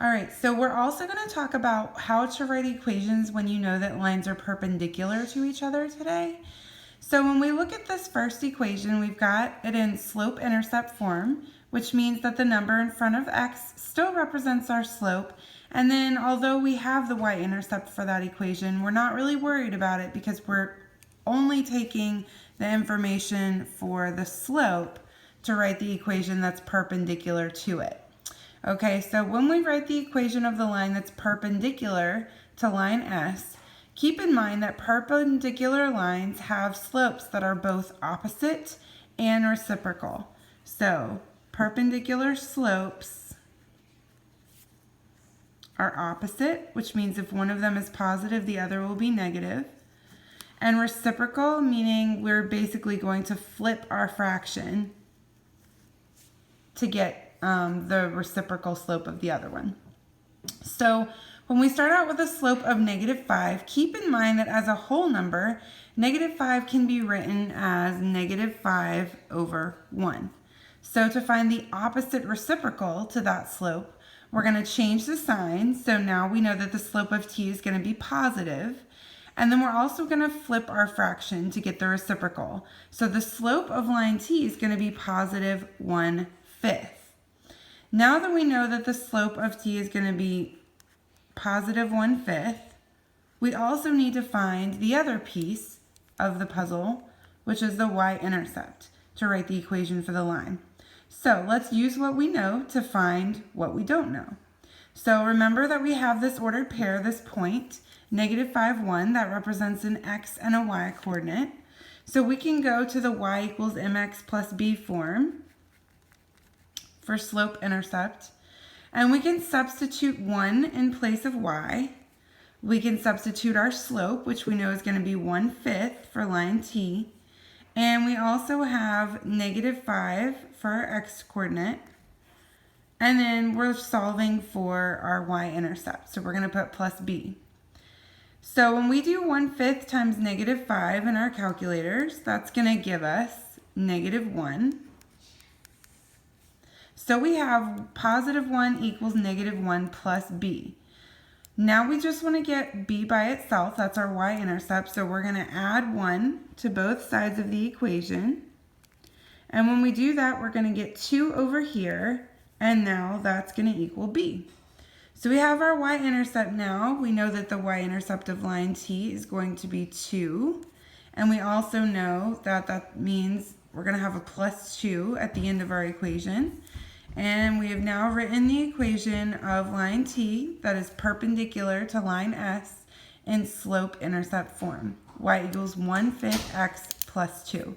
All right, so we're also going to talk about how to write equations when you know that lines are perpendicular to each other today. So when we look at this first equation, we've got it in slope-intercept form, which means that the number in front of x still represents our slope. And then although we have the y-intercept for that equation, we're not really worried about it because we're only taking the information for the slope to write the equation that's perpendicular to it. Okay, so when we write the equation of the line that's perpendicular to line S, keep in mind that perpendicular lines have slopes that are both opposite and reciprocal. So perpendicular slopes are opposite, which means if one of them is positive, the other will be negative. And reciprocal, meaning we're basically going to flip our fraction to get the reciprocal slope of the other one. So when we start out with a slope of -5, keep in mind that as a whole number, -5 can be written as -5/1. So to find the opposite reciprocal to that slope, we're going to change the sign. So now we know that the slope of t is going to be positive. And then we're also going to flip our fraction to get the reciprocal. So the slope of line t is going to be positive 1/5. Now that we know that the slope of t is going to be positive 1/5, we also need to find the other piece of the puzzle, which is the y-intercept, to write the equation for the line. So let's use what we know to find what we don't know. So remember that we have this ordered pair, this point, -5, 1, that represents an x and a y coordinate. So we can go to the y equals mx plus b form for slope-intercept, and we can substitute 1 in place of y. We can substitute our slope, which we know is going to be 1/5 for line t, and we also have -5 for our x coordinate, and then we're solving for our y-intercept, so we're going to put plus b. So when we do 1/5 times -5 in our calculators, that's going to give us -1. So we have positive 1 equals -1 plus b. Now we just want to get b by itself. That's our y-intercept. So we're going to add 1 to both sides of the equation. And when we do that, we're going to get 2 over here. And now that's going to equal b. So we have our y-intercept now. We know that the y-intercept of line t is going to be 2. And we also know that that means we're going to have a plus 2 at the end of our equation. And we have now written the equation of line t that is perpendicular to line S in slope-intercept form. Y equals 1/5 x plus 2.